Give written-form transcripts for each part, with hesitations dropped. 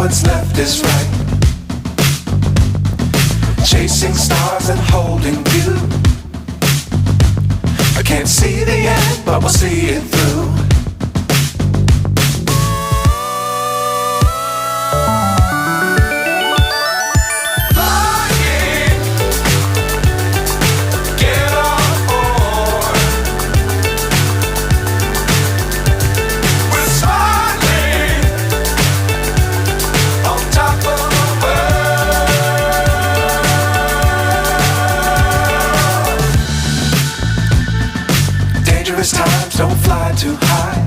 what's left is right. Chasing stars and holding you. I can't see the end, but we'll see it through. Times don't fly too high.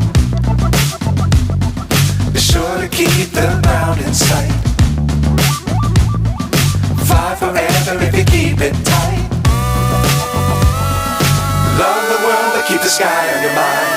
Be sure to keep the ground in sight. Fly forever if you keep it tight. Love the world but keep the sky on your mind.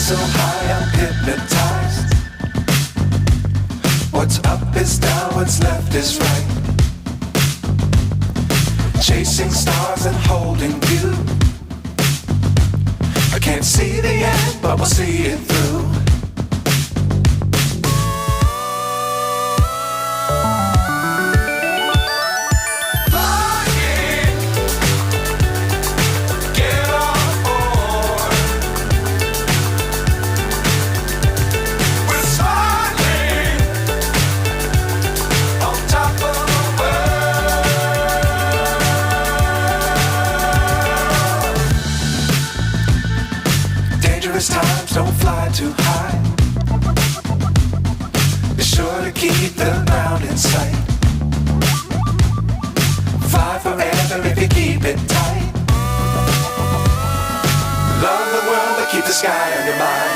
So high I'm hypnotized. What's up is down, what's left is right. Chasing stars and holding you. I can't see the end, but we'll see it through. Times don't fly too high. Be sure to keep the ground in sight. Fly forever if you keep it tight. Love the world but keep the sky on your mind.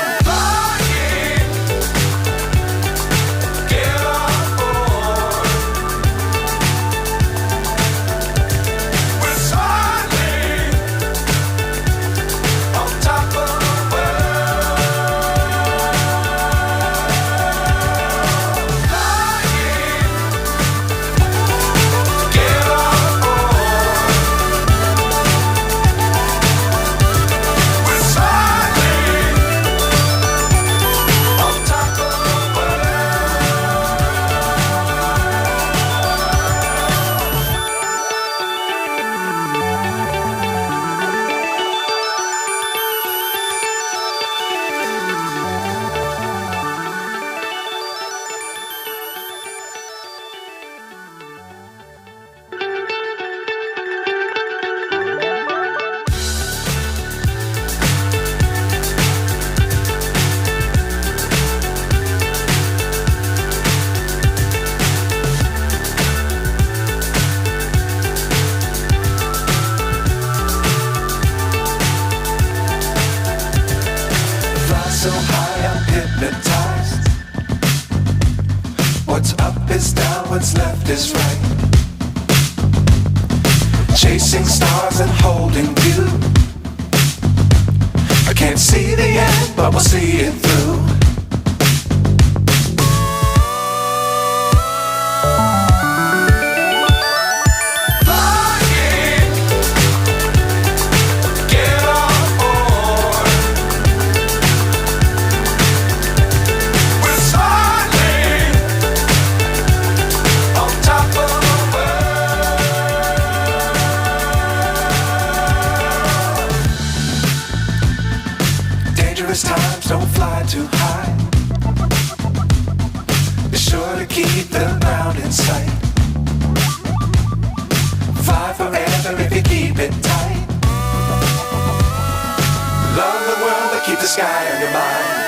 So high I'm hypnotized. What's up is down, what's left is right. Chasing stars and holding you. I can't see the end, but we'll see it through. fly too high. Be sure to keep the ground in sight. Fly forever if you keep it tight. Love the world but keep the sky on your mind.